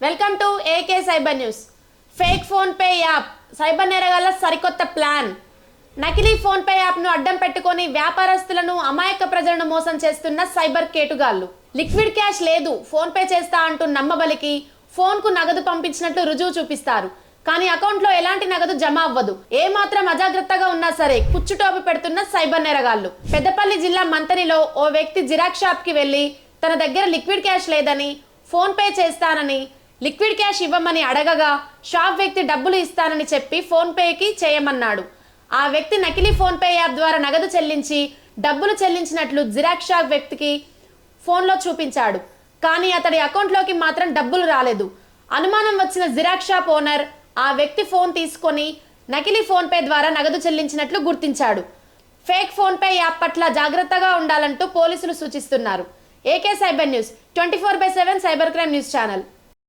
Welcome to AK cyber news. Fake PhonePe app cyber నేరగాళ్ల సరికొత్త plan. నకిలీ phone pay app ను అడ్డం పెట్టుకొని వ్యాపారస్తులను అమాయక ప్రజలను మోసం చేస్తున్న సైబర్ కేటుగాళ్లు. లిక్విడ్ క్యాష్ లేదు, ఫోన్ పే చేస్తా అంటూ నమ్మబలికి ఫోన్ కు నగదు పంపించినట్లు రుజువు చూపిస్తారు. కానీ అకౌంట్ లో ఎలాంటి నగదు జమ అవ్వదు. ఏ మాత్రం అజాగ్రత్తగా ఉన్నా సరే కుచ్చుటోపు పెడుతున్న సైబర్ నేరగాళ్లు. పెద్దపల్లి జిల్లా మంతనిలో ఓ వ్యక్తి జిరాక్స్ షాప్ కి వెళ్లి తన దగ్గర లిక్విడ్ క్యాష్ లేదని ఫోన్ పే చేస్తానని లిక్విడ్ క్యాష్ ఇవ్వమని అడగగా షాప్ వ్యక్తి డబ్బులు ఇస్తానని చెప్పి ఫోన్ పేకి చేయమన్నాడు. ఆ వ్యక్తి నకిలీ ఫోన్ పే యాప్ ద్వారా నగదు చెల్లించి డబ్బులు చెల్లించినట్లు జిరాక్స్ షాప్ వ్యక్తికి ఫోన్లో చూపించాడు. కానీ అతడి అకౌంట్లోకి మాత్రం డబ్బులు రాలేదు. అనుమానం వచ్చిన జిరాక్స్ షాప్ ఓనర్ ఆ వ్యక్తి ఫోన్ తీసుకొని నకిలీ ఫోన్ పే ద్వారా నగదు చెల్లించినట్లు గుర్తించాడు. ఫేక్ ఫోన్ పే యాప్ పట్ల జాగ్రత్తగా ఉండాలంటూ పోలీసులు సూచిస్తున్నారు. AK cyber news 24/7 cyber crime news channel.